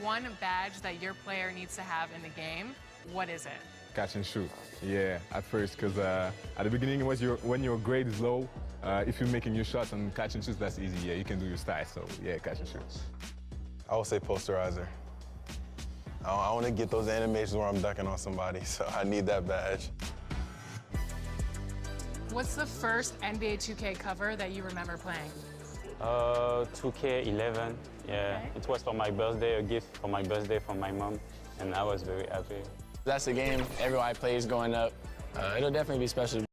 one badge that your player needs to have in the game, what is it? Catch and shoot. Yeah, at first, because at the beginning, when your grade is low, if you're making your shots and catch and shoots, that's easy. Yeah, you can do your style. So yeah, catch and shoot. I would say posterizer. I want to get those animations where I'm dunking on somebody, so I need that badge. What's the first NBA 2K cover that you remember playing? 2K11. Yeah, okay. It was for my birthday, a gift for my birthday from my mom, and I was very happy. That's the game everybody plays growing up. It'll definitely be special.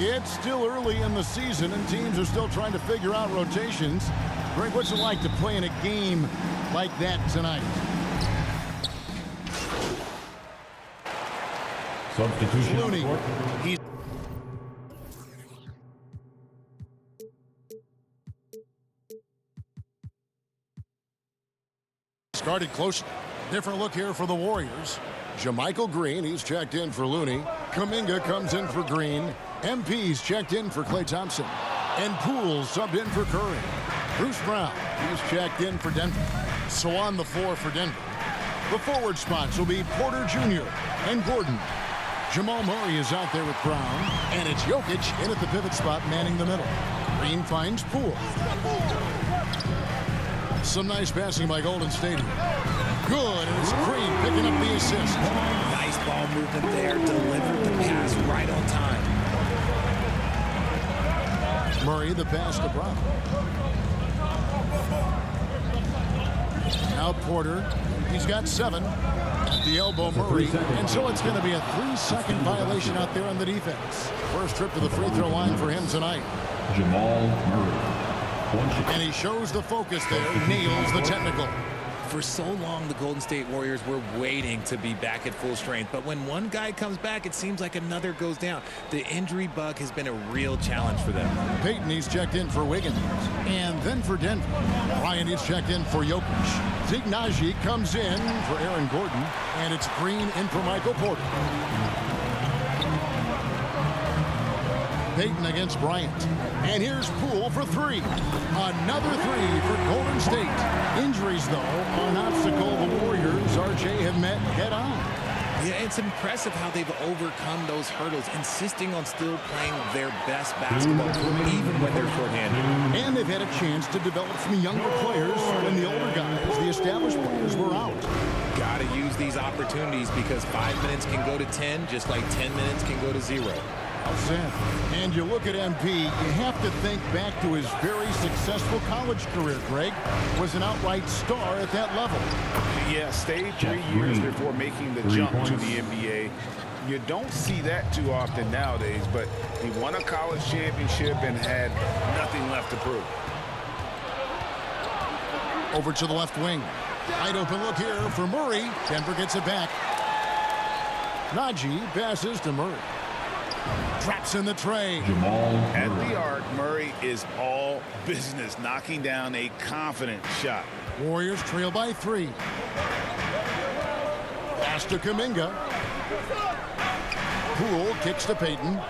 It's still early in the season, and teams are still trying to figure out rotations. Greg, what's it like to play in a game like that tonight? Substitution. Looney. He's started close. Different look here for the Warriors. JaMychal Green, he's checked in for Looney. Kuminga comes in for Green. MP's checked in for Klay Thompson. And Poole subbed in for Curry. Bruce Brown, he's checked in for Denver. So on the floor for Denver, the forward spots will be Porter Jr. and Gordon. Jamal Murray is out there with Brown. And it's Jokic in at the pivot spot, manning the middle. Green finds Poole. Some nice passing by Golden State here. Good, and it's Green picking up the assist. Nice ball movement there, delivered the pass right on time. Murray, the pass to Brown. Now Porter, he's got 7. At the elbow, Murray, and so it's going to be a 3-second violation out there on the defense. First trip to the free throw line for him tonight. Jamal Murray. And he shows the focus there, nails the technical. For so long, the Golden State Warriors were waiting to be back at full strength. But when one guy comes back, it seems like another goes down. The injury bug has been a real challenge for them. Payton, he's checked in for Wiggins. And then for Denver, Ryan, he's checked in for Jokic. Zeke Naji comes in for Aaron Gordon. And it's Green in for Michael Porter. Payton against Bryant. And here's Poole for 3. Another 3 for Golden State. Injuries, though, are an obstacle the Warriors, RJ, have met head-on. Yeah, it's impressive how they've overcome those hurdles, insisting on still playing their best basketball, even when they're shorthanded. And they've had a chance to develop some younger players when the older guys, the established players, were out. Got to use these opportunities because 5 minutes can go to 10, just like 10 minutes can go to 0. And you look at MP, you have to think back to his very successful college career, Greg. Was an outright star at that level. Yeah, stayed 3 years before making the jump to the NBA. You don't see that too often nowadays, but he won a college championship and had nothing left to prove. Over to the left wing. Wide open look here for Murray. Denver gets it back. Naji passes to Murray. Traps in the tray. At the arc, Murray is all business, knocking down a confident shot. Warriors trail by 3. Pass to Kuminga. Poole kicks to Payton.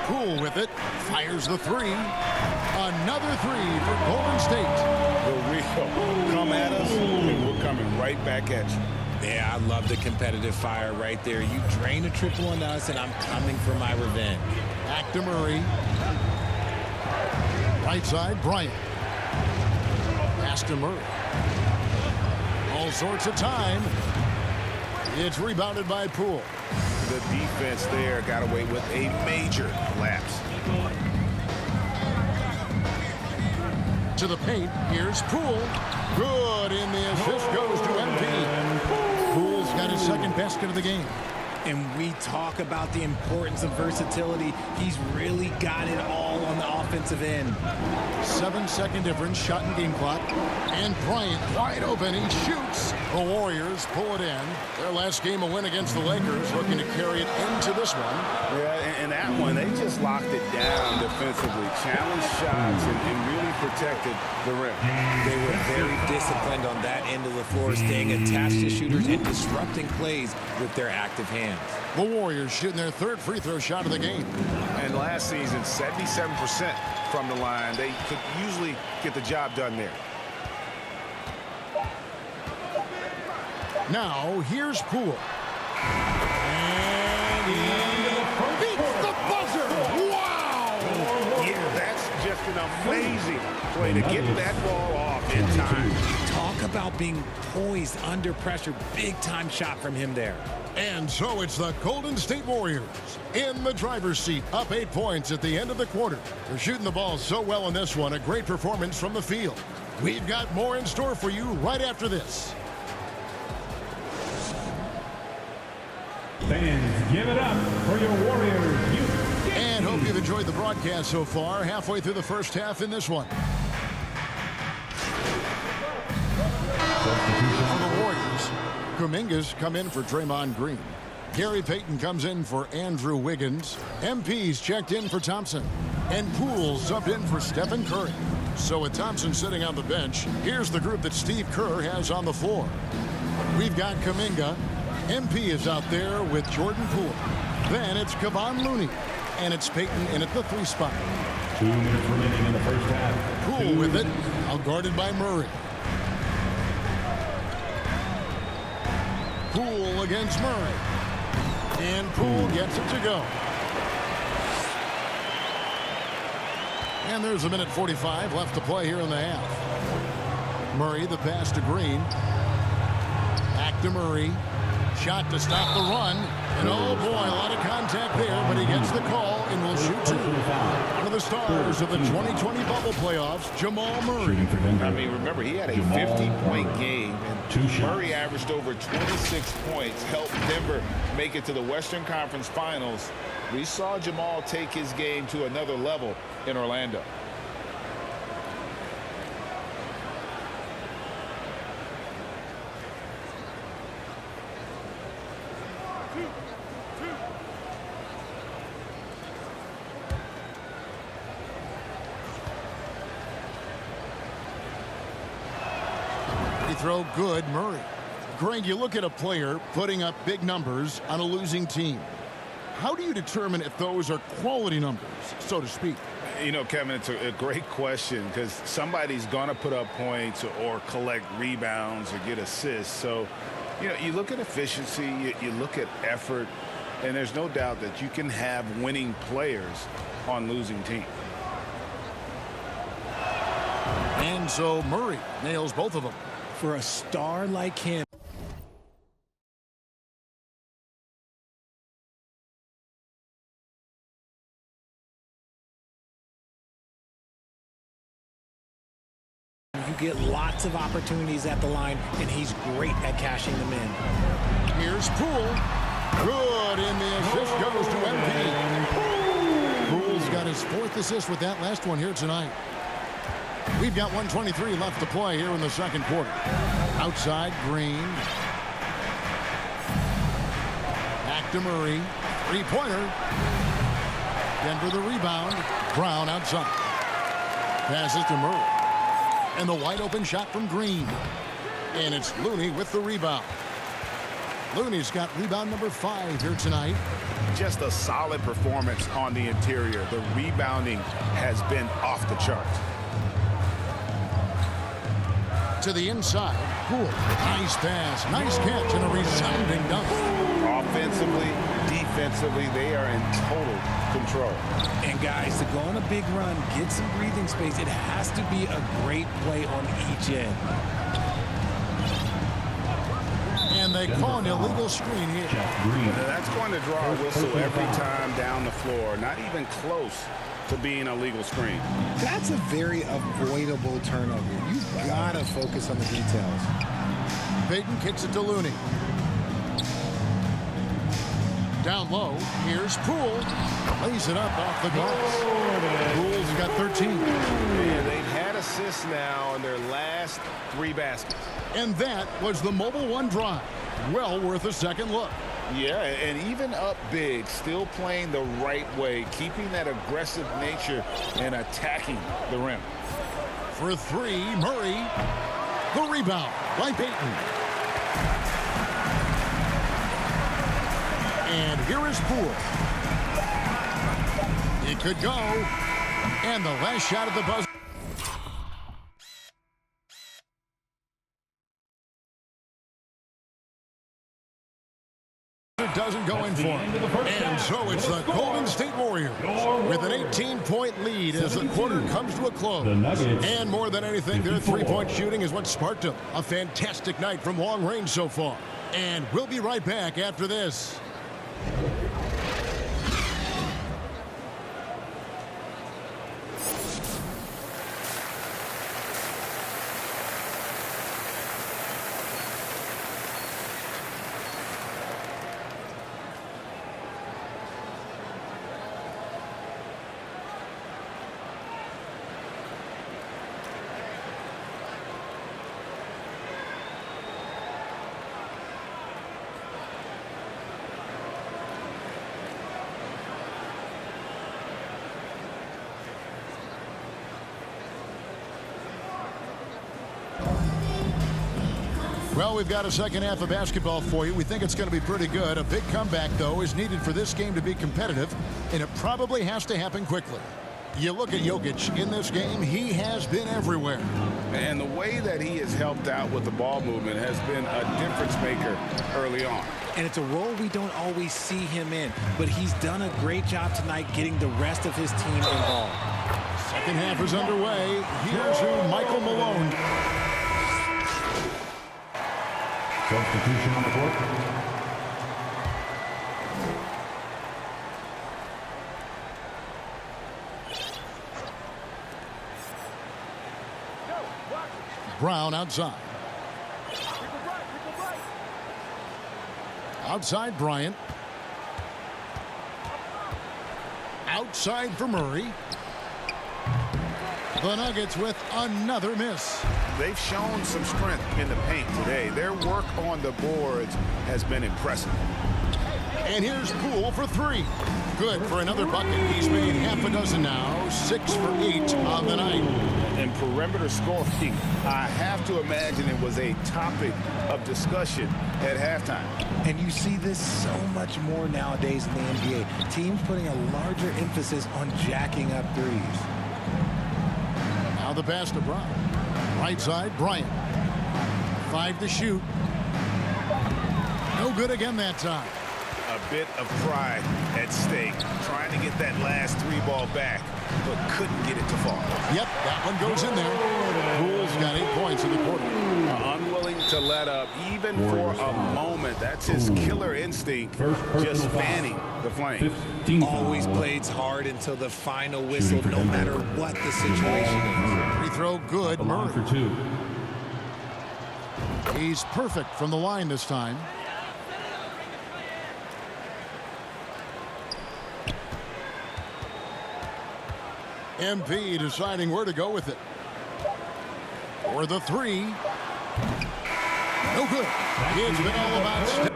Poole with it. Fires the 3. Another 3 for Golden State. The Rio, come at us, and we're coming right back at you. Yeah, I love the competitive fire right there. You drain a triple on us, and I'm coming for my revenge. Back to Murray. Right side, Bryant. Pass to Murray. All sorts of time. It's rebounded by Poole. The defense there got away with a major lapse. To the paint, here's Poole. Good, and the assist goes to MP. Poole's got his second basket of the game. And we talk about the importance of versatility. He's really got it all on the offensive end. 7-second difference, shot and game clock. And Bryant wide open, he shoots. The Warriors pull it in. Their last game a win against the Lakers, looking to carry it into this one. Yeah, and that one, they just locked it down defensively, challenged shots, and really protected the rim. They were very disciplined on that end of the floor, staying attached to shooters and disrupting plays with their active hands. The Warriors shooting their third free throw shot of the game. And last season, 77% from the line. They could usually get the job done there. Now, here's Poole. And he beats the buzzer. Wow! Yeah, that's just an amazing play to get that ball off in time. Talk about being poised under pressure. Big-time shot from him there. And so it's the Golden State Warriors in the driver's seat, up 8 points at the end of the quarter. They're shooting the ball so well in this one, a great performance from the field. We've got more in store for you right after this. Fans, give it up for your Warriors. And hope you've enjoyed the broadcast so far. Halfway through the first half in this one. For the Warriors, Kuminga's come in for Draymond Green. Gary Payton comes in for Andrew Wiggins. MP's checked in for Thompson. And Poole subbed in for Stephen Curry. So with Thompson sitting on the bench, here's the group that Steve Kerr has on the floor. We've got Kuminga. MP is out there with Jordan Poole. Then it's Kevon Looney. And it's Payton in at the 3 spot. 2 minutes remaining in the first half. Poole with it, outguarded by Murray. Poole against Murray. And Poole gets it to go. And there's a minute 45 left to play here in the half. Murray, the pass to Green. Back to Murray. Shot to stop the run. And oh boy, a lot of contact there, but he gets the call and will shoot 2. One of the stars of the 2020 bubble playoffs, Jamal Murray. I mean, remember, he had a 50-point game, and Murray averaged over 26 points, helped Denver make it to the Western Conference Finals. We saw Jamal take his game to another level in Orlando. Throw good, Murray. Greg, you look at a player putting up big numbers on a losing team. How do you determine if those are quality numbers, so to speak? You know, Kevin, it's a great question because somebody's going to put up points or collect rebounds or get assists. So, you know, you look at efficiency, you look at effort, and there's no doubt that you can have winning players on losing teams. And so Murray nails both of them. For a star like him, you get lots of opportunities at the line, and he's great at cashing them in. Here's Poole. Good, and the assist goes to MP. Poole's got his 4th assist with that last one here tonight. We've got 1:23 left to play here in the second quarter. Outside, Green. Back to Murray. 3-pointer. Denver the rebound. Brown outside. Passes to Murray. And the wide open shot from Green. And it's Looney with the rebound. Looney's got rebound number 5 here tonight. Just a solid performance on the interior. The rebounding has been off the charts. To the inside. Poole. Nice pass. Nice catch and a resounding dunk. Offensively, defensively, they are in total control. And guys, to go on a big run, get some breathing space, it has to be a great play on each end. And they call an illegal screen here. That's going to draw a whistle every time down the floor. Not even close to being a legal screen. That's a very avoidable turnover. You've got to focus on the details. Payton kicks it to Looney. Down low, here's Poole. Lays it up off the glass. Poole's got 13. Yeah, they've had assists now in their last 3 baskets. And that was the Mobile One drive. Well worth a second look. Yeah, and even up big, still playing the right way, keeping that aggressive nature and attacking the rim. For three, Murray. The rebound by Payton. And here is Poole. It could go. And the last shot at the buzzer. Doesn't go in for him. And so it's the Golden State Warriors with an 18-point lead as the quarter comes to a close. And more than anything, their three-point shooting is what sparked them. A fantastic night from long range so far. And we'll be right back after this. Well, we've got a second half of basketball for you. We think it's going to be pretty good. A big comeback, though, is needed for this game to be competitive, and it probably has to happen quickly. You look at Jokic in this game, he has been everywhere. And the way that he has helped out with the ball movement has been a difference maker early on. And it's a role we don't always see him in, but he's done a great job tonight getting the rest of his team involved. Second half is underway. Here's who Michael Malone. Substitution on the court. Brown outside. Outside Bryant. Outside for Murray. The Nuggets with another miss. They've shown some strength in the paint today. Their work on the boards has been impressive. And here's Poole for three. Good for another bucket. He's made half a dozen now. 6 for 8 on the night. And perimeter scoring, I have to imagine it was a topic of discussion at halftime. And you see this so much more nowadays in the NBA. Teams putting a larger emphasis on jacking up threes. Now the pass to Brown. Right side, Bryant. 5 to shoot. No good again that time. A bit of pride at stake, trying to get that last three ball back, but couldn't get it to fall. Yep, that one goes in there. Poole's got 8 points in the quarter. Unwilling to let up, even for a moment. That's his killer instinct, just fanning the flame. Always plays hard until the final whistle, no matter what the situation is. Free throw good, Murray. For 2. He's perfect from the line this time. MP deciding where to go with it. For the three. No good. It's been all about Stephen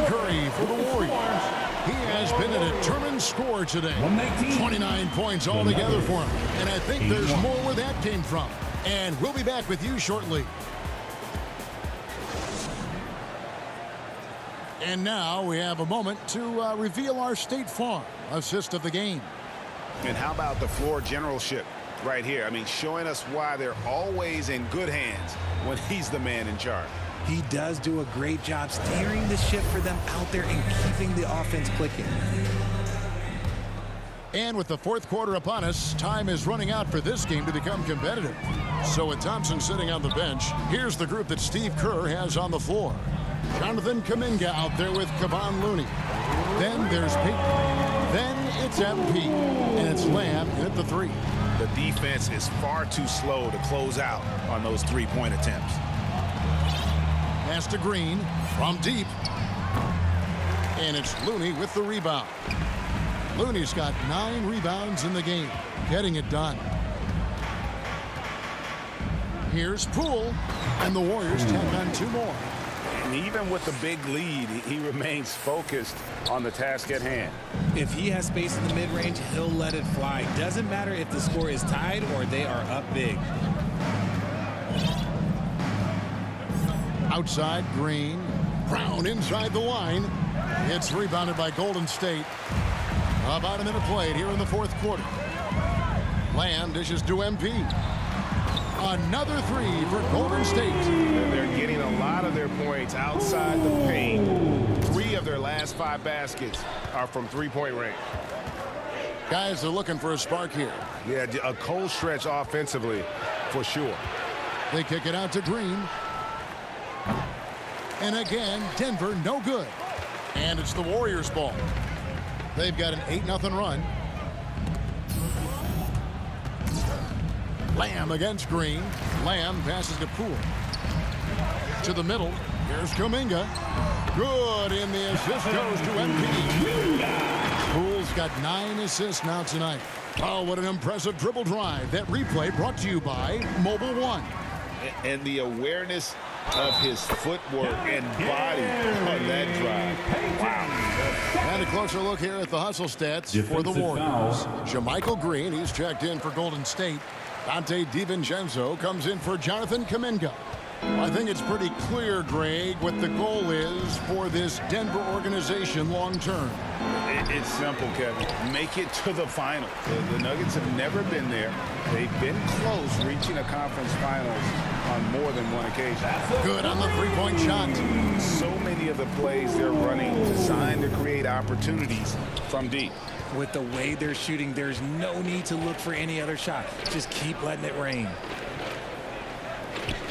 Curry for the Warriors. He has been a determined scorer today. 29 points altogether for him. And I think there's more where that came from. And we'll be back with you shortly. And now we have a moment to reveal our State Farm assist of the game. And how about the floor generalship right here? I mean, showing us why they're always in good hands when he's the man in charge. He does do a great job steering the ship for them out there and keeping the offense clicking. And with the fourth quarter upon us, time is running out for this game to become competitive. So with Thompson sitting on the bench, here's the group that Steve Kerr has on the floor. Jonathan Kuminga out there with Kevon Looney. Then there's Payton. Then it's MP. And it's Lamb at the three. The defense is far too slow to close out on those three-point attempts. Pass to Green from deep. And it's Looney with the rebound. Looney's got 9 rebounds in the game, getting it done. Here's Poole, and the Warriors tack on 2 more. And even with the big lead, he remains focused on the task at hand. If he has space in the mid-range, he'll let it fly. Doesn't matter if the score is tied or they are up big. Outside, Green. Brown inside the line. It's rebounded by Golden State. About a minute played here in the 4th quarter. Lamb dishes to MP. Another 3 for Golden State. They're getting a lot of their points outside the paint. 3 of their last 5 baskets are from three-point range. Guys are looking for a spark here. Yeah, a cold stretch offensively for sure. They kick it out to Green. And again, Denver no good. And it's the Warriors' ball. They've got an 8-0 run. Lamb against Green. Lamb passes to Poole. To the middle. Here's Kuminga. Good, and the assist goes to MP. Poole's got 9 assists now tonight. Oh, what an impressive dribble drive. That replay brought to you by Mobile One. And the awareness of his footwork and body on that drive. Wow. And a closer look here at the hustle stats for the Warriors. JaMychal Green, he's checked in for Golden State. Dante DiVincenzo comes in for Jonathan Kuminga. I think it's pretty clear, Greg, what the goal is for this Denver organization long term. It's simple, Kevin. Make it to the final. The Nuggets have never been there. They've been close reaching a conference finals on more than one occasion. Good on the three-point shot. So many of the plays they're running designed to create opportunities from deep. With the way they're shooting, there's no need to look for any other shot. Just keep letting it rain.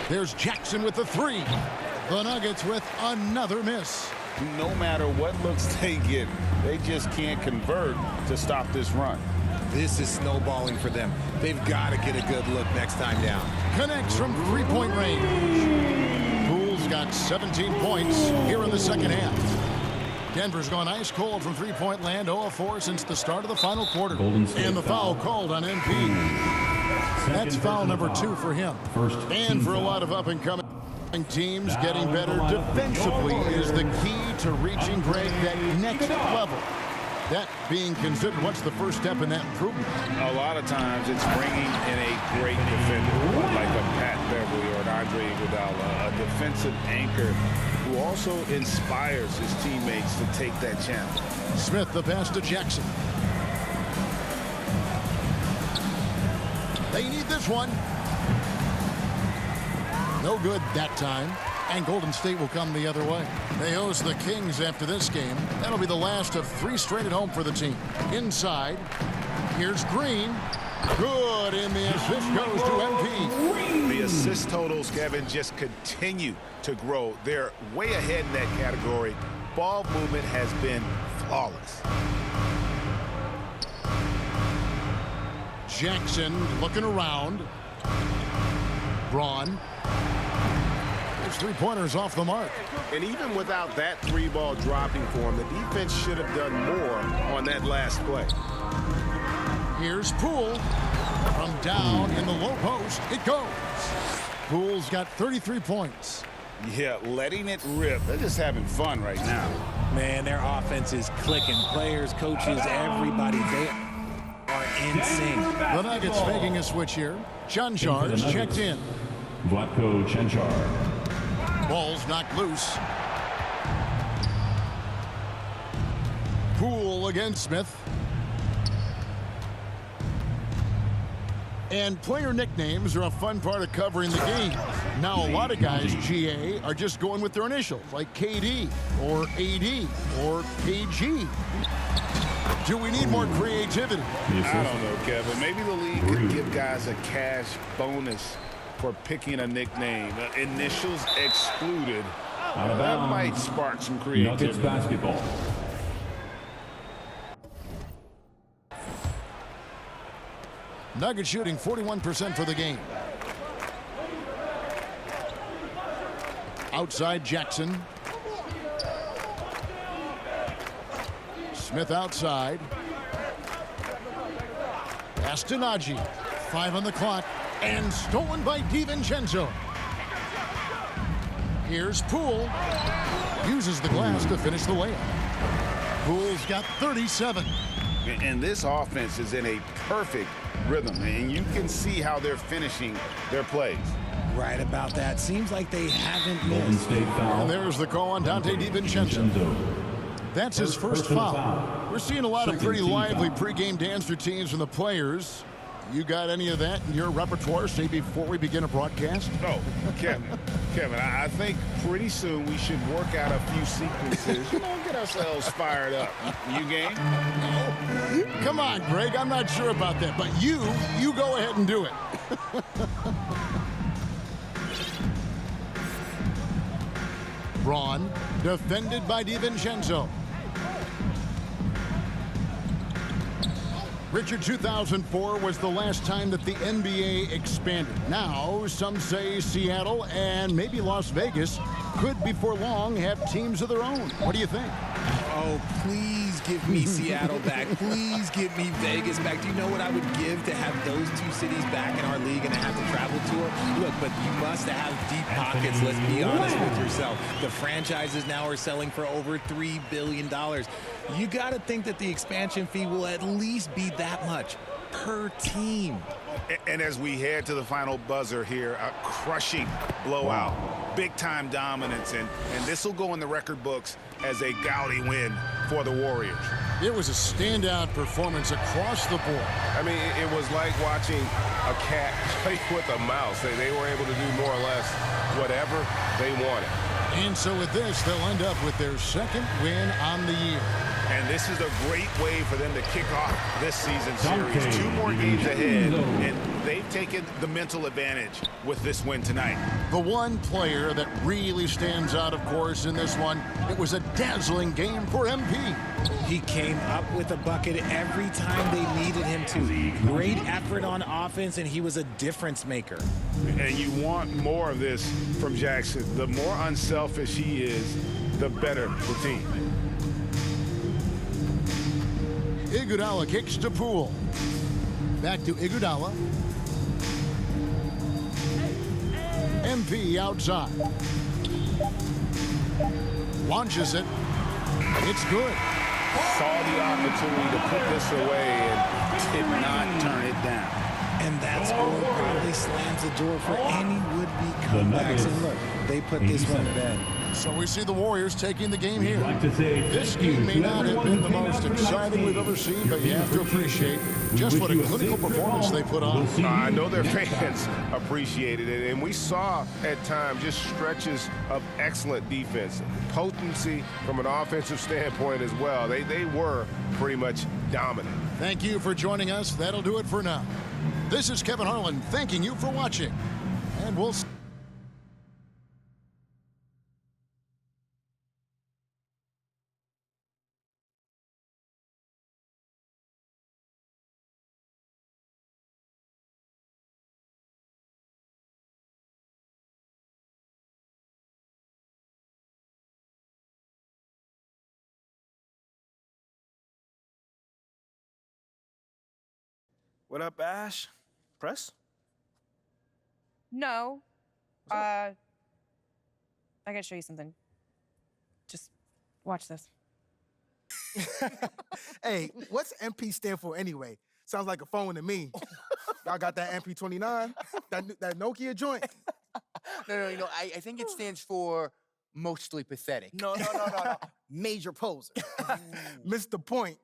There's Jackson with the 3. The Nuggets with another miss. No matter what looks they get, they just can't convert to stop this run. This is snowballing for them. They've got to get a good look next time down. Connects from three-point range. Poole's got 17 points here in the second half. Denver's gone ice cold from three-point land, 0 of 4 since the start of the final quarter. And the foul called on MP. That's foul number 2 for him. And for a lot of up-and-coming teams, getting better defensively is the key to reaching, Greg, that next level. That being considered, what's the first step in that improvement? A lot of times it's bringing in a great defender like a Pat Beverly or an Andre Iguodala, a defensive anchor who also inspires his teammates to take that challenge. Smith, the pass to Jackson. They need this one. No good that time. And Golden State will come the other way. They host the Kings after this game. That'll be the last of 3 straight at home for the team. Inside, here's Green. Good, and the assist goes to MP. The assist totals, Kevin, just continue to grow. They're way ahead in that category. Ball movement has been flawless. Jackson looking around. Braun. His three-pointers off the mark. And even without that 3-ball dropping for him, the defense should have done more on that last play. Here's Poole. From down in the low post, it goes. Poole's got 33 points. Yeah, letting it rip. They're just having fun right now. Man, their offense is clicking. Players, coaches, everybody, they are in sync. The Nuggets making a switch here. Cancar is checked in. Vlatko Cancar. Ball's knocked loose. Poole against Smith. And player nicknames are a fun part of covering the game. Now, a lot of guys, GA, are just going with their initials, like KD or AD or KG. Do we need more creativity? I don't know, Kevin. Maybe the league could give guys a cash bonus for picking a nickname. Initials excluded. That might spark some creativity. Nuggets basketball. Nuggets shooting 41% for the game. Outside Jackson. Smith outside. Pass to Najee. 5 on the clock. And stolen by DiVincenzo. Here's Poole. Uses the glass to finish the layup. Poole's got 37. And this offense is in a perfect rhythm, and you can see how they're finishing their plays. Right about that. Seems like they haven't Golden missed. State foul. And there's the call on Dante DiVincenzo. That's his first foul. We're seeing a lot of pretty lively pregame dance routines from the players. You got any of that in your repertoire, say, before we begin a broadcast? No, Kevin, I think pretty soon we should work out a few sequences, get ourselves fired up. You game? Come on, Greg, I'm not sure about that, but you go ahead and do it. Braun, defended by DiVincenzo. Richard, 2004 was the last time that the NBA expanded. Now, some say Seattle and maybe Las Vegas could before long have teams of their own. What do you think? Oh, please give me Seattle back. Please give me Vegas back. Do you know what I would give to have those two cities back in our league and to have to travel tour? Look, but you must have deep pockets, let's be honest with yourself. The franchises now are selling for over $3 billion. You got to think that the expansion fee will at least be that much per team. And as we head to the final buzzer here, a crushing blowout, big-time dominance, and this will go in the record books as a gaudy win for the Warriors. It was a standout performance across the board. I mean, it was like watching a cat play with a mouse. They were able to do more or less whatever they wanted. And so with this, they'll end up with their second win on the year. And this is a great way for them to kick off this season series. 2 more games ahead, and they've taken the mental advantage with this win tonight. The one player that really stands out, of course, in this one, it was a dazzling game for MP. He came up with a bucket every time they needed him to. Great effort on offense, and he was a difference maker. And you want more of this from Jackson. The more unselfish he is, the better the team. Iguodala kicks to Poole. Back to Iguodala. MP outside. Launches it. It's good. Saw the opportunity to put this away and did not turn it down. And that score probably slams the door for any would-be comebacks. And look, they put this one to bed. So we see the Warriors taking the game here. Like to say This game may not have been the most exciting we've ever seen, but you have to appreciate just what a clinical performance they put on. I know their fans appreciated it, and we saw at times just stretches of excellent defense, potency from an offensive standpoint as well. They were pretty much dominant. Thank you for joining us. That'll do it for now. This is Kevin Harlan thanking you for watching, and we'll see. What up, Ash? Press? No. I gotta show you something. Just watch this. Hey, what's MP stand for anyway? Sounds like a phone to me. Y'all got that MP29? That Nokia joint? No. I think it stands for mostly pathetic. No. Major poser. Missed the point.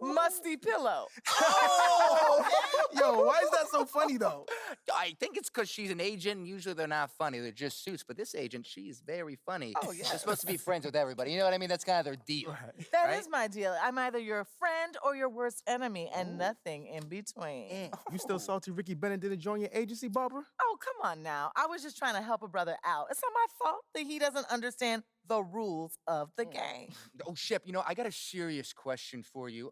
Musty pillow. Oh! Yo, why is that so funny, though? I think it's because she's an agent, and usually they're not funny. They're just suits. But this agent, she's very funny. Oh, yeah. They're supposed to be friends with everybody. You know what I mean? That's kind of their deal. That is my deal. I'm either your friend or your worst enemy, and nothing in between. You still salty Ricky Bennett didn't join your agency, Barbara? Oh, come on now. I was just trying to help a brother out. It's not my fault that he doesn't understand the rules of the game. Oh, Shep, I got a serious question for you.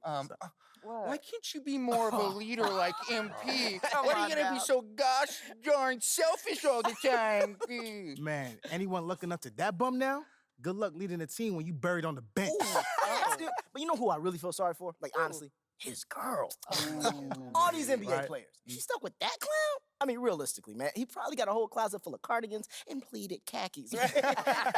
What? Why can't you be more of a leader like MP? Why are you gonna now. be so gosh darn selfish all the time? Man, anyone looking up to that bum now? Good luck leading the team when you buried on the bench. But you know who I really feel sorry for? Like, honestly? his girl. All these NBA Right. players. She stuck with that clown? I mean, realistically, man, he probably got a whole closet full of cardigans and pleated khakis, right?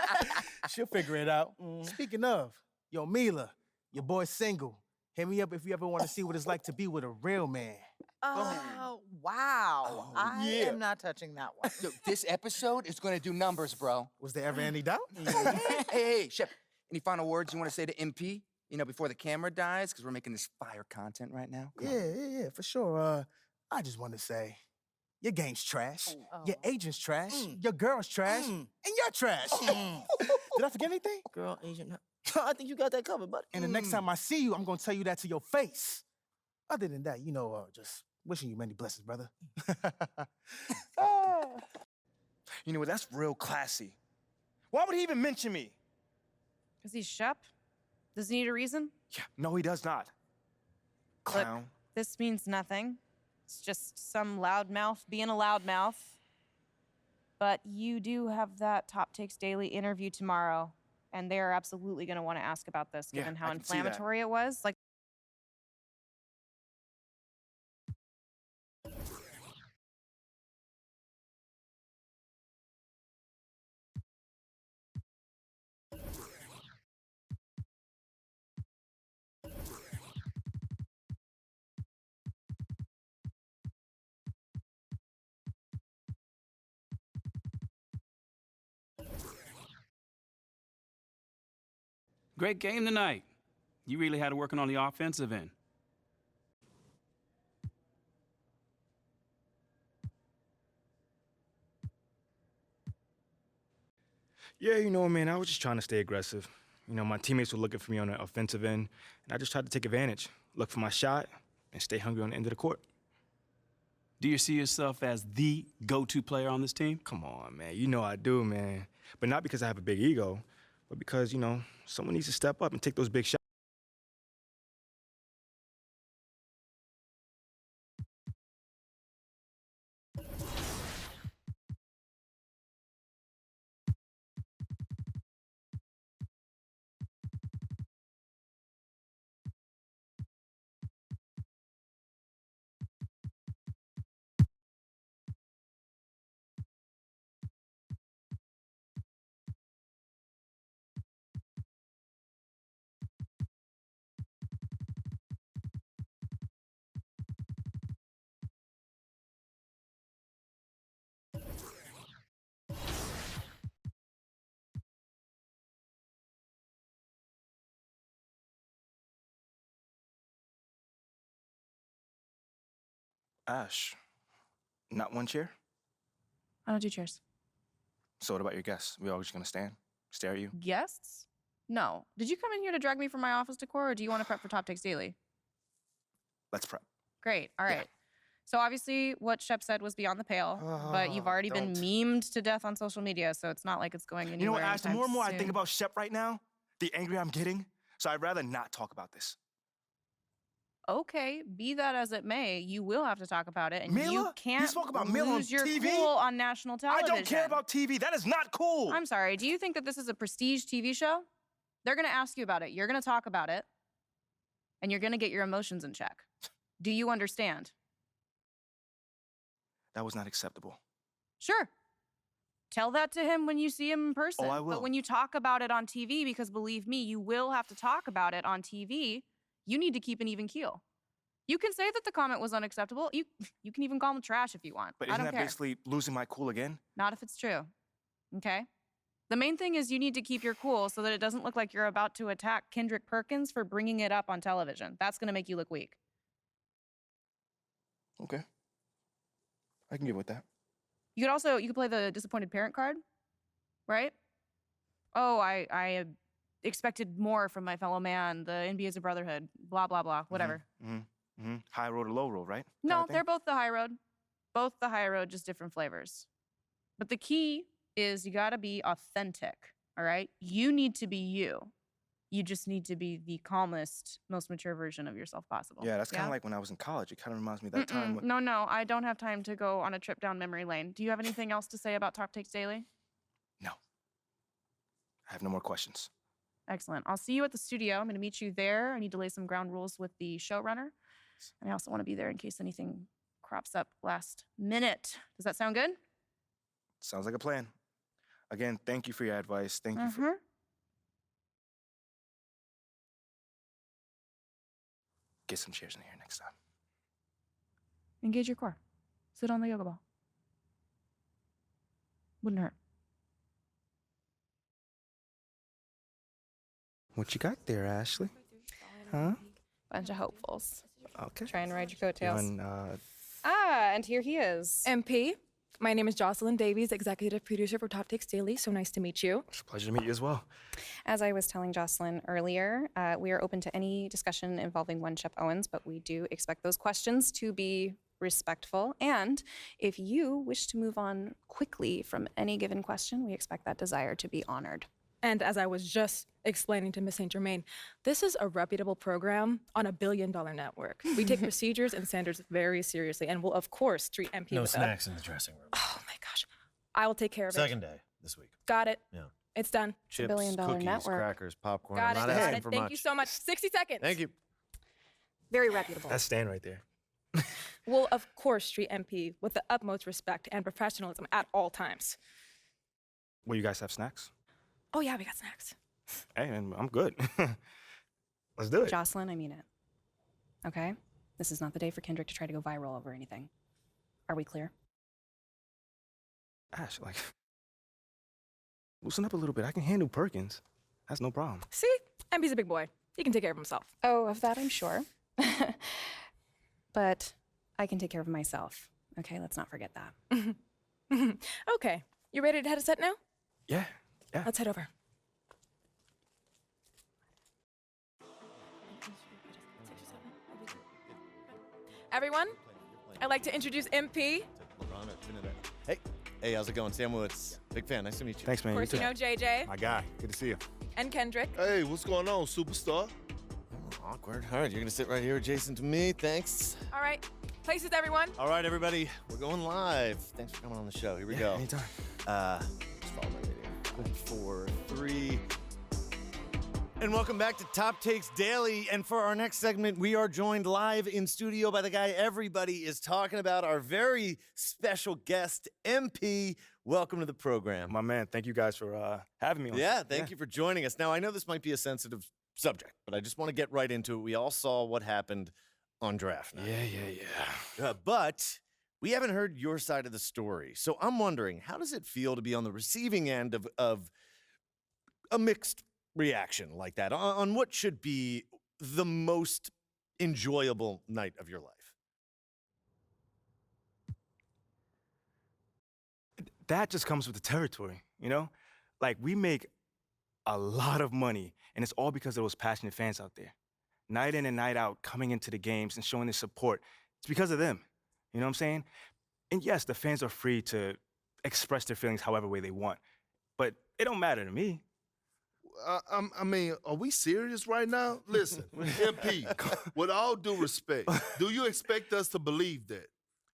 She'll figure it out. Speaking of, yo, Mila, your boy's single. Hit me up if you ever want to see what it's like to be with a real man. Oh, wow. I yeah. am not touching that one. Yo, this episode is going to do numbers, bro. Was there ever any doubt? Hey, Shep, any final words you want to say to MP? You know, before the camera dies, because we're making this fire content right now. Come on. Yeah, for sure. I just want to say, your game's trash. Your agent's trash. Your girl's trash. And you're trash. Did I forget anything? Girl, agent. I think you got that covered, buddy. And the next time I see you, I'm going to tell you that to your face. Other than that, you know, just wishing you many blessings, brother. You know what? That's real classy. Why would he even mention me? Because he's Shep? Does he need a reason? Yeah, no, he does not. Clown. Look, this means nothing. It's just some loudmouth being a loudmouth. But you do have that Top Takes Daily interview tomorrow, and they are absolutely going to want to ask about this, Yeah, given I how can see that. inflammatory it was. Like, Great game tonight. You really had it working on the offensive end. Yeah, you know, man, I was just trying to stay aggressive. You know, my teammates were looking for me on the offensive end, and I just tried to take advantage, look for my shot, and stay hungry on the end of the court. Do you see yourself as the go-to player on this team? Come on, man. You know I do, man. But not because I have a big ego, but because, you know, someone needs to step up and take those big shots. Ash, not one chair? I don't do cheers. So what about your guests? We all just gonna stand, stare at you? Guests? No. Did you come in here to drag me from my office decor, or do you want to prep for Top Takes Daily? Let's prep. Great. All right. So obviously what Shep said was beyond the pale, but you've already been memed to death on social media, so it's not like it's going anywhere. You know what, Ash, the anytime more and more I think soon. about Shep right now, the angrier I'm getting. So I'd rather not talk about this. Okay, be that as it may, you will have to talk about it, and Mila? you You can't spoke about Mila on lose your TV? cool on national I television. don't care about TV. That is not cool. I'm sorry. Do you think that this is a prestige TV show? They're going to ask you about it. You're going to talk about it, and you're going to get your emotions in check. Do you understand? That was not acceptable. Sure. Tell that to him when you see him in person. I will. But when you talk about it on TV, because believe me, you will have to talk about it on TV, you need to keep an even keel. You can say that the comment was unacceptable. You can even call him trash if you want. But I isn't don't that care. basically losing my cool again? Not if it's true. Okay? The main thing is you need to keep your cool so that it doesn't look like you're about to attack Kendrick Perkins for bringing it up on television. That's going to make you look weak. Okay. I can get with that. You could play the disappointed parent card, right? Oh, I expected more from my fellow man. The NBA is a brotherhood. Blah, blah, blah. Whatever. High road or low road, right? No, they're both the high road. Both the high road, just different flavors. But the key is you got to be authentic, all right? You need to be you. You just need to be the calmest, most mature version of yourself possible. Yeah, that's kind of like when I was in college. It kind of reminds me of that time when... No, I don't have time to go on a trip down memory lane. Do you have anything else to say about Top Takes Daily? I have no more questions. Excellent. I'll see you at the studio. I'm going to meet you there. I need to lay some ground rules with the showrunner. And I also want to be there in case anything crops up last minute. Does that sound good? Sounds like a plan. Again, thank you for your advice. Thank you for... Get some chairs in here next time. Engage your core. Sit on the yoga ball. Wouldn't hurt. What you got there, Ashley? Huh? Bunch of hopefuls. Okay. Trying to ride your coattails. And, and here he is. MP, my name is Jocelyn Davies, executive producer for Top Takes Daily. So nice to meet you. It's a pleasure to meet you as well. As I was telling Jocelyn earlier, we are open to any discussion involving one Shep Owens, but we do expect those questions to be respectful. And if you wish to move on quickly from any given question, we expect that desire to be honored. And as I was just explaining to Ms. St. Germain, this is a reputable program on a billion-dollar network. We take procedures and standards very seriously and will, of course, treat MP No with snacks in the dressing room. Oh, my gosh. I will take care of it. Second day this week. Got it. Yeah. It's done. Chips, billion-dollar cookies, network. crackers, popcorn. Got I'm it, not got asking it. for Thank much. you so much. 60 seconds. Thank you. Very reputable. That's Stan right there. We'll, of course, treat MP with the utmost respect and professionalism at all times. Will you guys have snacks? Oh, yeah, we got snacks. Hey, man, I'm good. Let's do it. Jocelyn, I mean it. Okay? This is not the day for Kendrick to try to go viral over anything. Are we clear? Ash, like, loosen up a little bit. I can handle Perkins. That's no problem. See? MP's a big boy. He can take care of himself. Oh, of that I'm sure. But I can take care of myself. Okay, let's not forget that. Okay. You ready to head to set now? Yeah. Let's head over. Everyone, I'd like to introduce MP. Hey, how's it going? Sam Woods. Big fan. Nice to meet you. Thanks, man. Of course, you know JJ. My guy. Good to see you. And Kendrick. Hey, what's going on, superstar? Awkward. All right, you're gonna sit right here adjacent to me. Thanks. All right. Places, everyone. All right, everybody. We're going live. Thanks for coming on the show. Here we go. Anytime. Just follow my video. 4, 3. And welcome back to Top Takes Daily. And for our next segment, we are joined live in studio by the guy everybody is talking about, our very special guest, MP. Welcome to the program. My man, thank you guys for having me on. Yeah, thank you for joining us. Now, I know this might be a sensitive subject, but I just want to get right into it. We all saw what happened on draft night. Yeah. But we haven't heard your side of the story. So I'm wondering, how does it feel to be on the receiving end of a mixed reaction like that on what should be the most enjoyable night of your life? That just comes with the territory, you know? Like, we make a lot of money, and it's all because of those passionate fans out there. Night in and night out, coming into the games and showing their support. It's because of them, you know what I'm saying? And yes, the fans are free to express their feelings however way they want, but it don't matter to me. I mean, are we serious right now? Listen, MP, with all due respect, do you expect us to believe that?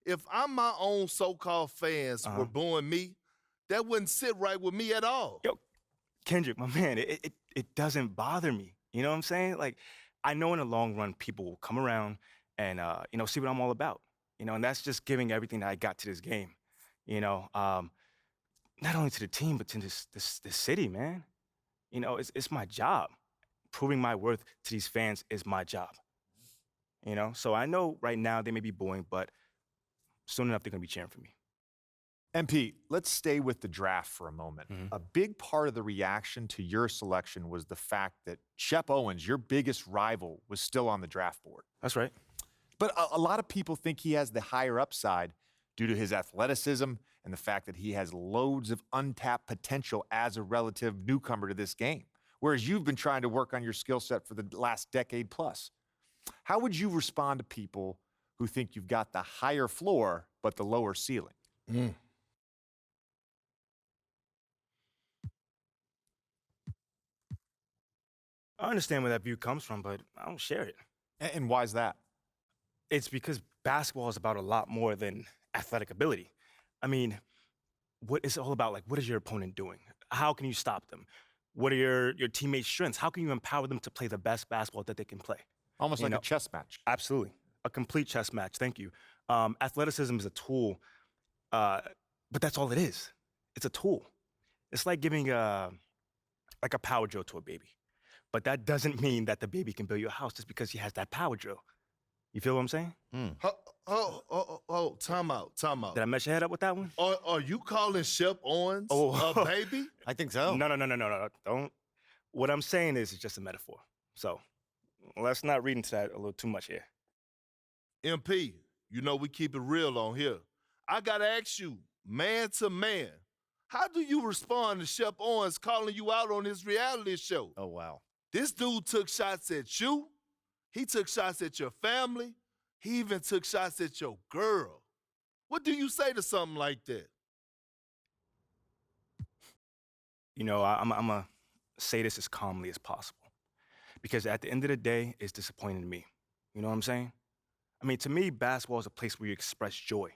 If I'm my own so-called fans were booing me, that wouldn't sit right with me at all. Yo, Kendrick, my man, it doesn't bother me. You know what I'm saying? Like, I know in the long run, people will come around and, see what I'm all about. You know, and that's just giving everything that I got to this game. You know, not only to the team, but to this city, man. You know, it's my job. Proving my worth to these fans is my job. You know, so I know right now they may be booing, but soon enough they're gonna be cheering for me. MP, let's stay with the draft for a moment. A big part of the reaction to your selection was the fact that Shep Owens, your biggest rival, was still on the draft board. That's right. But a lot of people think he has the higher upside due to his athleticism and the fact that he has loads of untapped potential as a relative newcomer to this game, whereas you've been trying to work on your skill set for the last decade plus. How would you respond to people who think you've got the higher floor but the lower ceiling? I understand where that view comes from, but I don't share it. And why is that? It's because basketball is about a lot more than athletic ability. I mean, what is it all about? Like, what is your opponent doing? How can you stop them? What are your teammates' strengths? How can you empower them to play the best basketball that they can play? Almost like a chess match. Absolutely. A complete chess match. Thank you. Athleticism is a tool, but that's all it is. It's a tool. It's like giving like a power drill to a baby. But that doesn't mean that the baby can build you a house just because he has that power drill. You feel what I'm saying? Time out. Did I mess your head up with that one? Are you calling Shep Owens a baby? I think so. No. Don't. What I'm saying is it's just a metaphor. So let's not read into that a little too much here. MP, you know we keep it real on here. I got to ask you, man to man, how do you respond to Shep Owens calling you out on his reality show? Oh, wow. This dude took shots at you. He took shots at your family. He even took shots at your girl. What do you say to something like that? You know, I'm going to say this as calmly as possible. Because at the end of the day, it's disappointing to me. You know what I'm saying? I mean, to me, basketball is a place where you express joy.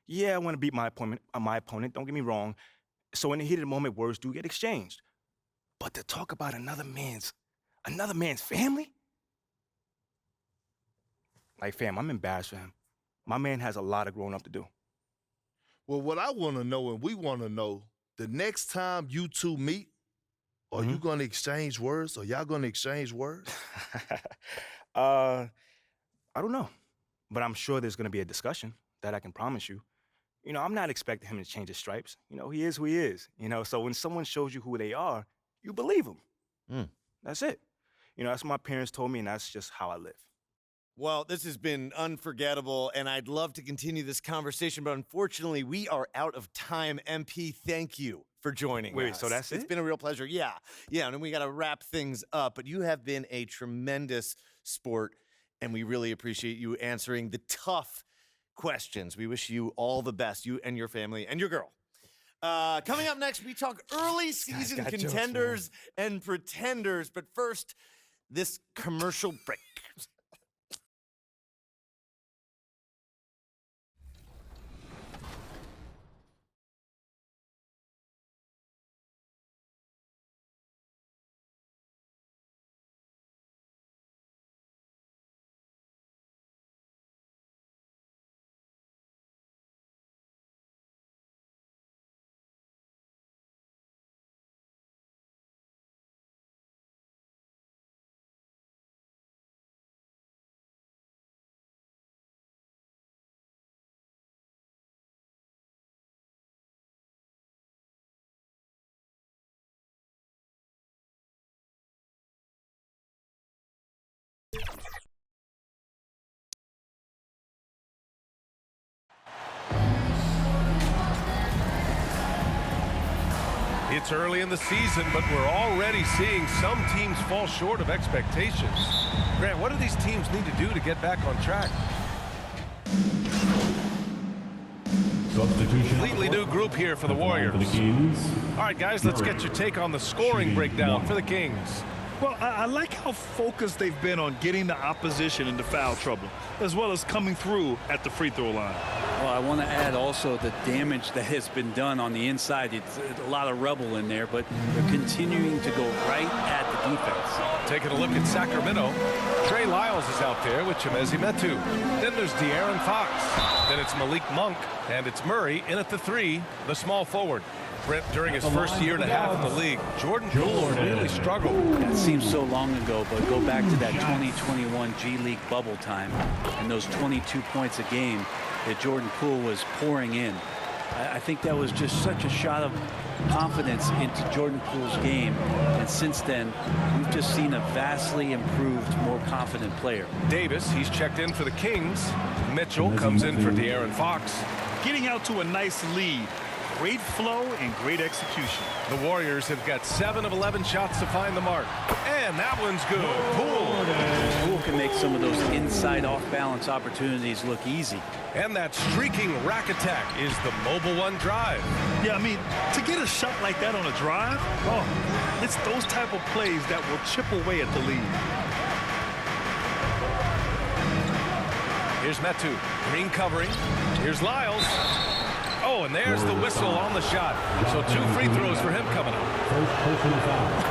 Yeah, I want to beat my opponent, don't get me wrong. So in the heat of the moment, words do get exchanged. But to talk about another man's family? Like, fam, I'm embarrassed for him. My man has a lot of growing up to do. Well, what I want to know, and we want to know, the next time you two meet, are you going to exchange words? Are y'all going to exchange words? I don't know. But I'm sure there's going to be a discussion, that I can promise you. You know, I'm not expecting him to change his stripes. You know, he is who he is. You know, so when someone shows you who they are, you believe them. That's it. You know, that's what my parents told me, and that's just how I live. Well, this has been unforgettable, and I'd love to continue this conversation, but unfortunately, we are out of time. MP, thank you for joining us. Wait, so that's It's it? been a real pleasure. Yeah, and then we got to wrap things up, but you have been a tremendous sport, and we really appreciate you answering the tough questions. We wish you all the best, you and your family and your girl. Coming up next, we talk early season got jokes, contenders and pretenders, but first, this commercial break. It's early in the season, but we're already seeing some teams fall short of expectations. Grant, what do these teams need to do to get back on track? Substitution. Completely new group here for the Warriors. For the Kings. All right, guys, let's get your take on the scoring breakdown for the Kings. Well, I like how focused they've been on getting the opposition into foul trouble, as well as coming through at the free throw line. Well, I want to add also the damage that has been done on the inside. It's a lot of rubble in there, but they're continuing to go right at the defense. Taking a look at Sacramento, Trey Lyles is out there with Chimezie Metu. Then there's De'Aaron Fox. Then it's Malik Monk, and it's Murray in at the three, the small forward. Brent, during his first year and a half in the league, Jordan Poole really struggled. That seems so long ago, but go back to that 2021 G League bubble time and those 22 points a game that Jordan Poole was pouring in. I think that was just such a shot of confidence into Jordan Poole's game. And since then, we've just seen a vastly improved, more confident player. Davis, he's checked in for the Kings. Mitchell comes in for De'Aaron Fox. Getting out to a nice lead. Great flow and great execution. The Warriors have got 7 of 11 shots to find the mark. And that one's good. Poole. Poole can make some of those inside off-balance opportunities look easy. And that streaking rack attack is the Mobile One drive. Yeah, I mean, to get a shot like that on a drive, it's those type of plays that will chip away at the lead. Here's Metu. Green covering. Here's Lyles. Oh, and there's the whistle on the shot. So 2 free throws for him coming up.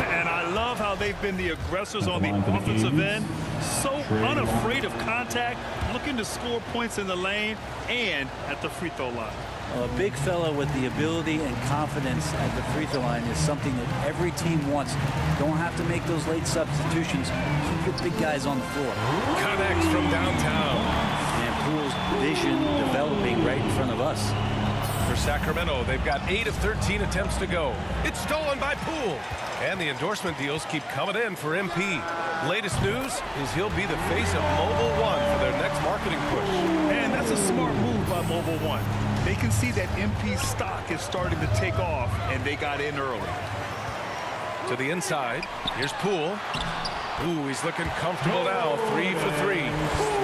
And I love how they've been the aggressors on the offensive end. So unafraid of contact, looking to score points in the lane and at the free throw line. Well, a big fella with the ability and confidence at the free throw line is something that every team wants. Don't have to make those late substitutions. Keep your big guys on the floor. Connects from downtown. And Poole's vision developing right in front of us. For Sacramento, they've got 8 of 13 attempts to go. It's stolen by Poole. And the endorsement deals keep coming in for MP. Latest news is he'll be the face of Mobile One for their next marketing push. And that's a smart move by Mobile One. They can see that MP's stock is starting to take off, and they got in early. To the inside, here's Poole. Ooh, he's looking comfortable now, 3 for 3.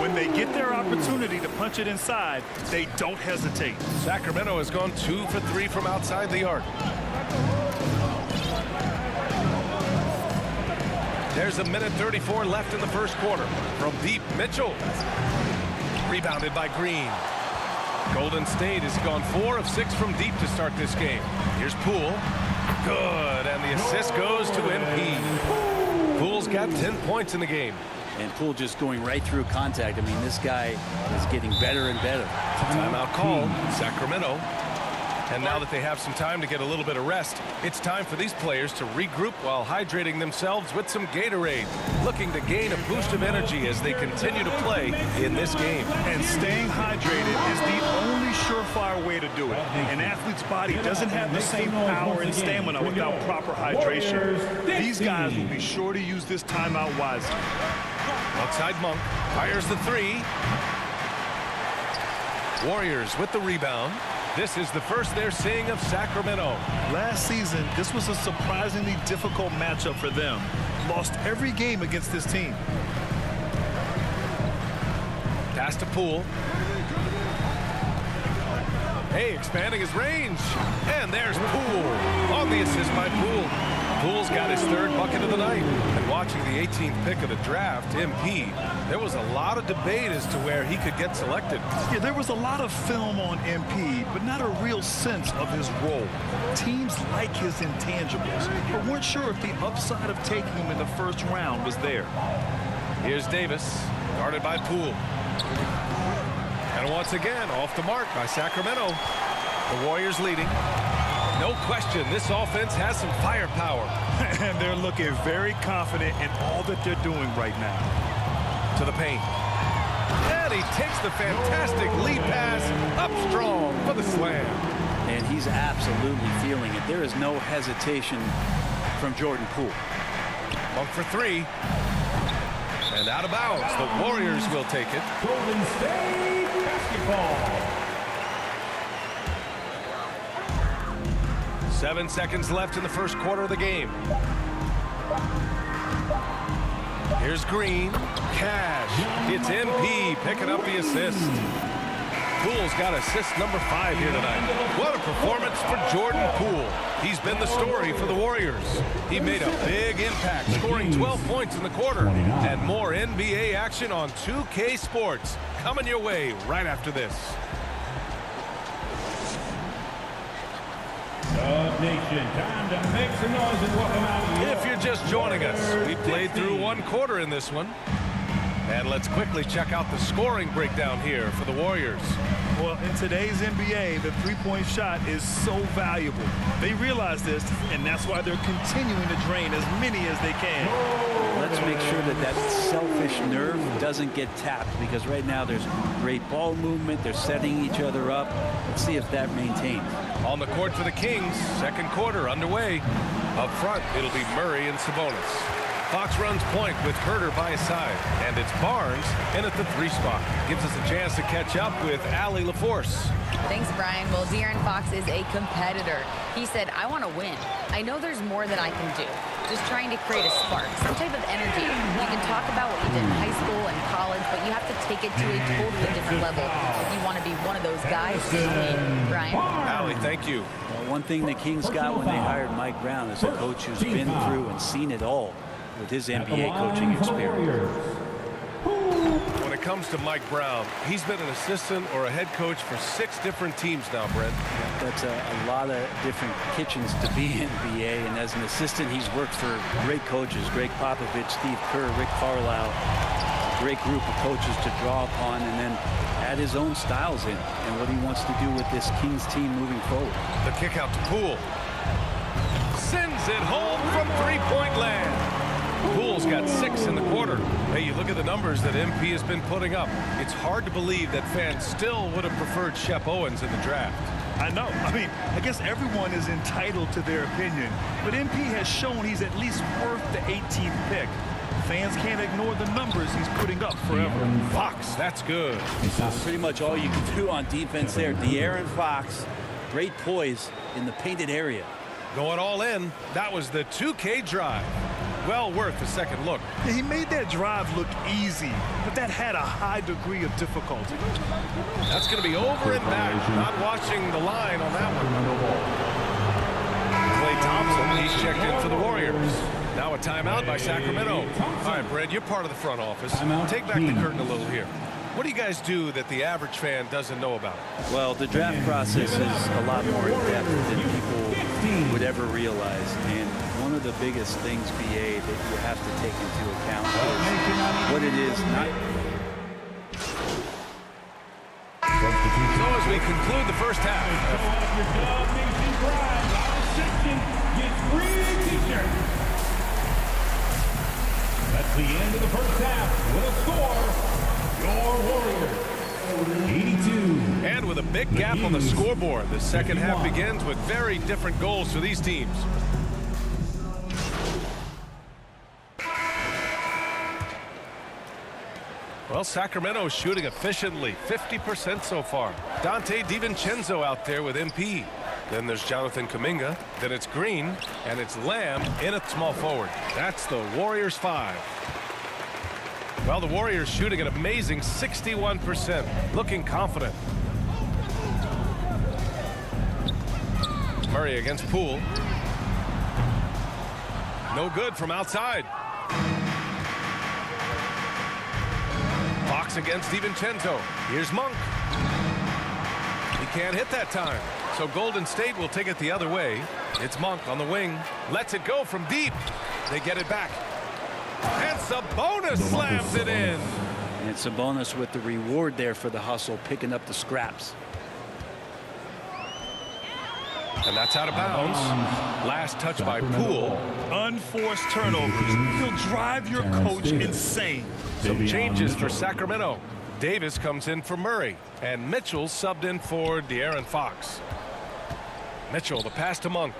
When they get their opportunity to punch it inside, they don't hesitate. Sacramento has gone 2 for 3 from outside the arc. There's a minute 34 left in the first quarter. From deep, Mitchell. Rebounded by Green. Golden State has gone 4 of 6 from deep to start this game. Here's Poole. Good, and the assist goes to MP. Poole's got 10 points in the game. And Poole just going right through contact. I mean, this guy is getting better and better. Timeout called, Sacramento. And now that they have some time to get a little bit of rest, it's time for these players to regroup while hydrating themselves with some Gatorade, looking to gain a boost of energy as they continue to play in this game. And staying hydrated is the only surefire way to do it. An athlete's body doesn't have the same power and stamina without proper hydration. These guys will be sure to use this timeout wisely. Outside Monk fires the 3. Warriors with the rebound. This is the first they're seeing of Sacramento. Last season, this was a surprisingly difficult matchup for them. Lost every game against this team. Pass to Poole. Hey, expanding his range. And there's Poole on the assist by Poole. Poole's got his 3rd bucket of the night. And watching the 18th pick of the draft, MP, there was a lot of debate as to where he could get selected. Yeah, there was a lot of film on MP, but not a real sense of his role. Teams like his intangibles, but weren't sure if the upside of taking him in the first round was there. Here's Davis, guarded by Poole. And once again, off the mark by Sacramento. The Warriors leading. No question, this offense has some firepower. And they're looking very confident in all that they're doing right now. To the paint. And he takes the fantastic lead pass up strong for the slam. And he's absolutely feeling it. There is no hesitation from Jordan Poole. Monk for 3. And out of bounds. The Warriors will take it. Golden State basketball. 7 seconds left in the first quarter of the game. Here's Green. Cash. It's MP picking up the assist. Poole's got assist number 5 here tonight. What a performance for Jordan Poole. He's been the story for the Warriors. He made a big impact, scoring 12 points in the quarter. And more NBA action on 2K Sports coming your way right after this. Nation, time to make some noise and welcome out. If you're just joining us, we played through 1 quarter in this one. And let's quickly check out the scoring breakdown here for the Warriors. Well, in today's NBA, the three-point shot is so valuable. They realize this, and that's why they're continuing to drain as many as they can. Let's make sure that that selfish nerve doesn't get tapped, because right now there's great ball movement. They're setting each other up. Let's see if that maintains. On the court for the Kings, second quarter underway. Up front, it'll be Murray and Sabonis. Fox runs point with Herter by his side, and it's Barnes in at the 3 spot. Gives us a chance to catch up with Allie LaForce. Thanks, Brian. Well, De'Aaron Fox is a competitor. He said, I want to win. I know there's more that I can do. Just trying to create a spark, some type of energy. You can talk about what you did in high school and college, but you have to take it to a totally different level if you want to be one of those guys. Brian? Allie, thank you. Well, one thing the Kings got when they hired Mike Brown is a coach who's been through and seen it all with his NBA coaching experience. When it comes to Mike Brown, he's been an assistant or a head coach for 6 different teams now, Brent. that's a lot of different kitchens to be in, BA. And as an assistant, he's worked for great coaches, Greg Popovich, Steve Kerr, Rick Carlisle. A great group of coaches to draw upon, and then add his own styles in and what he wants to do with this Kings team moving forward. The kick out to Poole. Sends it home from three-point land. Poole's got 6 in the quarter. Hey, you look at the numbers that MP has been putting up. It's hard to believe that fans still would have preferred Shep Owens in the draft. I know. I mean, I guess everyone is entitled to their opinion, but MP has shown he's at least worth the 18th pick. Fans can't ignore the numbers he's putting up forever. Fox, that's good. Pretty much all you can do on defense there. De'Aaron Fox, great poise in the painted area. Going all in. That was the 2K drive. Well worth a second look. Yeah, he made that drive look easy, but that had a high degree of difficulty. That's going to be over and back. Not watching the line on that one. Klay Thompson, he's checked in for the Warriors. Now a timeout by Sacramento. All right, Brad, you're part of the front office. Take back the curtain a little here. What do you guys do that the average fan doesn't know about? Well, the draft process is a lot more in-depth than people would ever realize. And one of the biggest things, BA, that you have to take into account is what it is not. So as we conclude the first half. That's the end of the first half with a score. Your Warriors, 82. And with a big gap on the scoreboard, the second half begins with very different goals for these teams. Well, Sacramento shooting efficiently, 50% so far. Dante DiVincenzo out there with MP. Then there's Jonathan Kuminga. Then it's Green, and it's Lamb in at small forward. That's the Warriors 5. Well, the Warriors shooting an amazing 61%, looking confident. Murray against Poole. No good from outside. Fox against DiVincenzo. Here's Monk. He can't hit that time. So Golden State will take it the other way. It's Monk on the wing. Lets it go from deep. They get it back. And Sabonis slams it in. And Sabonis with the reward there for the hustle, picking up the scraps. And that's out of bounds. Last touch by Poole. Unforced turnovers. He'll drive your coach insane. Some changes for Sacramento. Davis comes in for Murray. And Mitchell subbed in for De'Aaron Fox. Mitchell, the pass to Monk.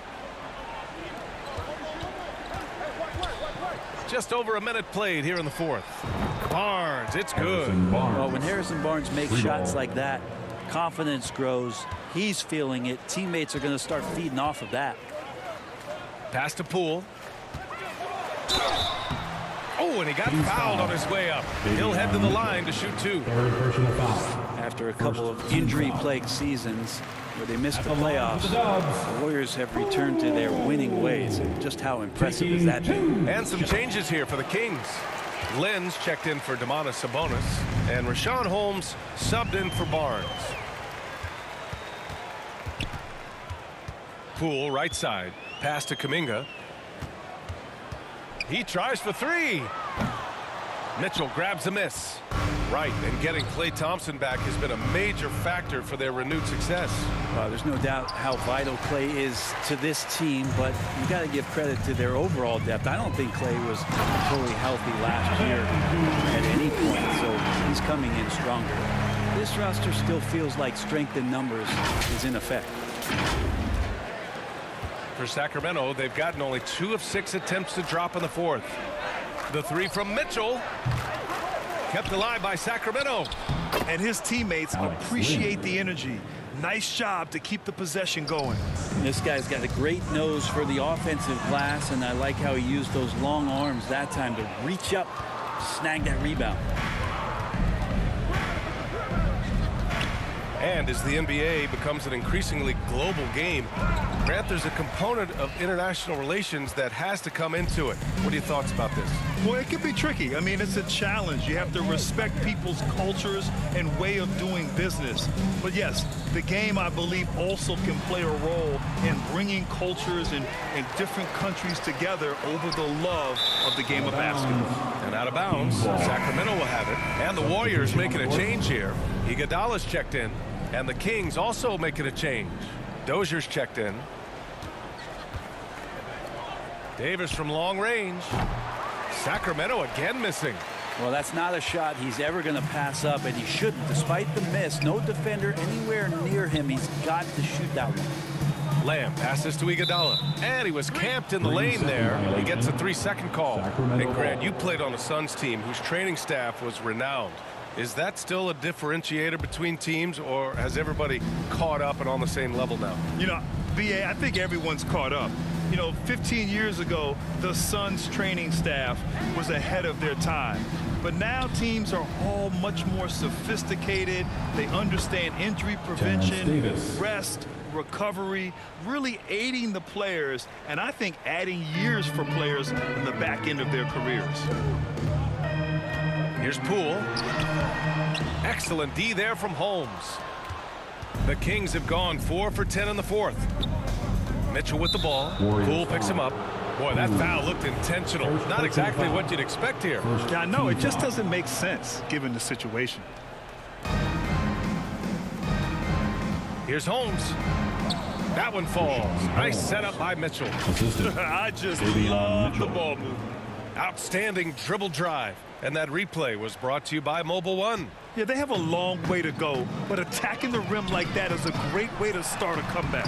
Just over a minute played here in the fourth. Barnes, it's good. Well, when Harrison Barnes makes shots like that, confidence grows. He's feeling it. Teammates are going to start feeding off of that. Pass to Poole. Oh, and he got fouled on his way up. He'll head to the line to shoot 2. After a couple of injury-plagued seasons where they missed the playoffs, the Warriors have returned to their winning ways. And just how impressive is that been? And some changes here for the Kings. Lenz checked in for Domantas Sabonis, and Richaun Holmes subbed in for Barnes. Poole, right side. Pass to Kuminga. He tries for 3. Mitchell grabs a miss. Right, and getting Klay Thompson back has been a major factor for their renewed success. There's no doubt how vital Klay is to this team, but you got to give credit to their overall depth. I don't think Klay was fully healthy last year at any point, so he's coming in stronger. This roster still feels like strength in numbers is in effect. For Sacramento, they've gotten only 2 of 6 attempts to drop in the fourth. The 3 from Mitchell. Kept alive by Sacramento. And his teammates appreciate the energy. Nice job to keep the possession going. This guy's got a great nose for the offensive glass, and I like how he used those long arms that time to reach up, snag that rebound. And as the NBA becomes an increasingly global game, Grant, there's a component of international relations that has to come into it. What are your thoughts about this? Well, it can be tricky. I mean, it's a challenge. You have to respect people's cultures and way of doing business. But yes, the game, I believe, also can play a role in bringing cultures in different countries together over the love of the game of basketball. And out of bounds, Sacramento will have it. And the Warriors making a change here. Iguodala's checked in. And the Kings also making a change. Dozier's checked in. Davis from long range. Sacramento again missing. Well, that's not a shot he's ever going to pass up, and he shouldn't. Despite the miss, no defender anywhere near him. He's got to shoot that one. Lamb passes to Iguodala. And he was camped in the lane there. He gets a 3-second call. And Grant, you played on a Suns team whose training staff was renowned. Is that still a differentiator between teams, or has everybody caught up and on the same level now? You know, BA, I think everyone's caught up. You know, 15 years ago, the Suns training staff was ahead of their time. But now teams are all much more sophisticated. They understand injury prevention, rest, recovery, really aiding the players, and I think adding years for players in the back end of their careers. Here's Poole. Excellent D there from Holmes. The Kings have gone 4 for 10 in the fourth. Mitchell with the ball. Poole picks him up. Boy, that foul looked intentional. Not exactly what you'd expect here. Yeah, no, it just doesn't make sense given the situation. Here's Holmes. That one falls. Nice setup by Mitchell. I just love the ball movement. Outstanding dribble drive. And that replay was brought to you by Mobile One. Yeah, they have a long way to go, but attacking the rim like that is a great way to start a comeback.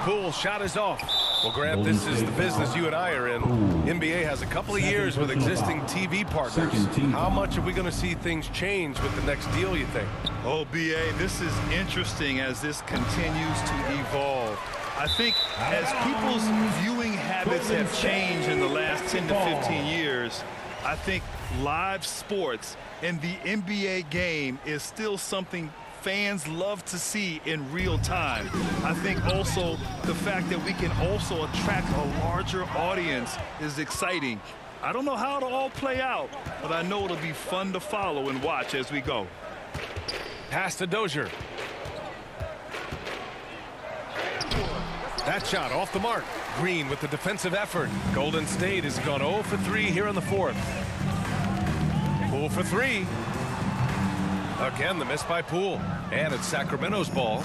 Poole shot is off. Well, Grant, this is the business you and I are in. NBA has a couple of years with existing TV partners. How much are we going to see things change with the next deal, you think? Oh, BA, this is interesting as this continues to evolve. I think as people's viewing habits have changed in the last 10 to 15 years, I think live sports and the NBA game is still something fans love to see in real time. I think also the fact that we can also attract a larger audience is exciting. I don't know how it'll all play out, but I know it'll be fun to follow and watch as we go. Pass to Dozier. That shot off the mark. Green with the defensive effort. Golden State has gone 0 for 3 here in the fourth. Poole for 3. Again, the miss by Poole. And it's Sacramento's ball.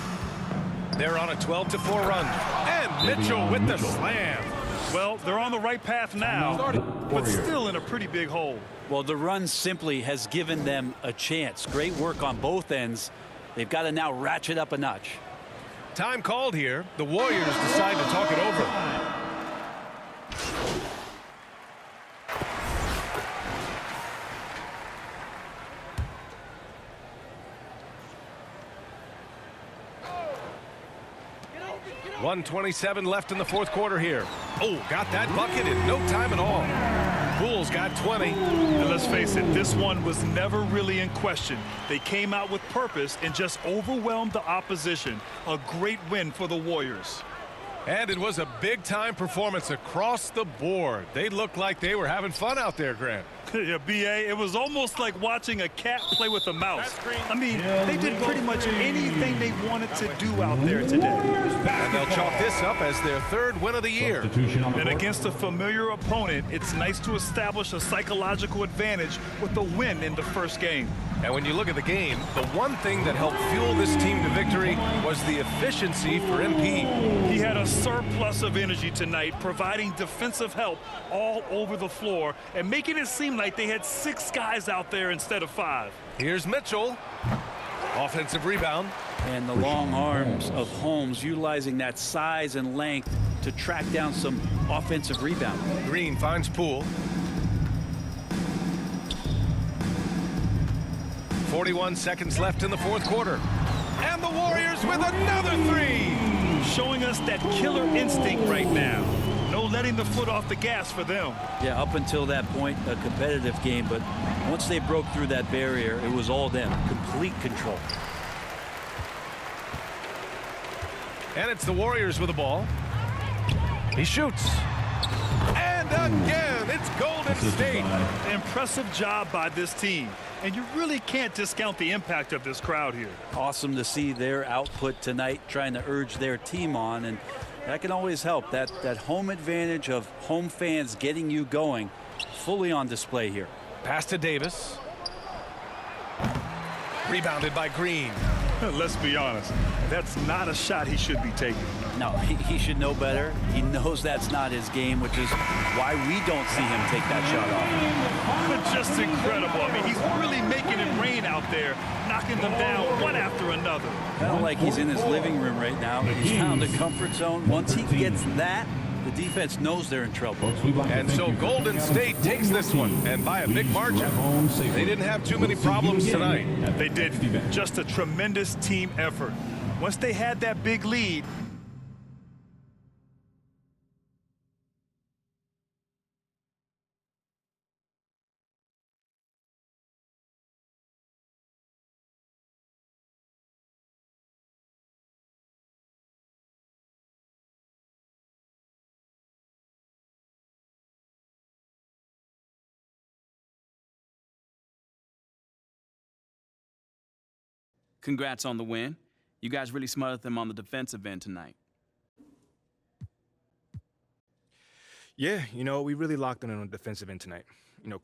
They're on a 12-4 run. And Mitchell with the slam. Well, they're on the right path now, but still in a pretty big hole. Well, the run simply has given them a chance. Great work on both ends. They've got to now ratchet up a notch. Time called here. The Warriors decide to talk it over. .127 left in the fourth quarter here. Oh, got that bucket in no time at all. Poole's got 20. And let's face it, this one was never really in question. They came out with purpose and just overwhelmed the opposition. A great win for the Warriors. And it was a big-time performance across the board. They looked like they were having fun out there, Grant. Yeah, BA, it was almost like watching a cat play with a mouse. I mean, they did pretty much anything they wanted to do out there today. And they'll chalk this up as their third win of the year. And against a familiar opponent, it's nice to establish a psychological advantage with the win in the first game. And when you look at the game, the one thing that helped fuel this team to victory was the efficiency for MP. He had a surplus of energy tonight, providing defensive help all over the floor and making it seem like they had 6 guys out there instead of 5. Here's Mitchell. Offensive rebound. And the long arms of Holmes utilizing that size and length to track down some offensive rebound. Green finds Poole. 41 seconds left in the fourth quarter. And the Warriors with another 3. Showing us that killer instinct right now. No letting the foot off the gas for them. Yeah, up until that point, a competitive game. But once they broke through that barrier, it was all them. Complete control. And it's the Warriors with the ball. He shoots. And again, it's Golden State. Impressive job by this team. And you really can't discount the impact of this crowd here. Awesome to see their output tonight, trying to urge their team on, and that can always help. That home advantage of home fans getting you going, fully on display here. Pass to Davis. Rebounded by Green. Let's be honest, that's not a shot he should be taking. No, he should know better. He knows that's not his game, which is why we don't see him take that shot off. But just incredible. I mean, he's really making it rain out there, knocking them down one after another. Kind of like he's in his living room right now. He's found a comfort zone. Once he gets that, the defense knows they're in trouble. And so Golden State takes this one, and by a big margin. They didn't have too many problems tonight. They did. Just a tremendous team effort. Once they had that big lead, Congrats on the win. You guys really smothered them on the defensive end tonight. Yeah, you know, we really locked in on the defensive end tonight. You know,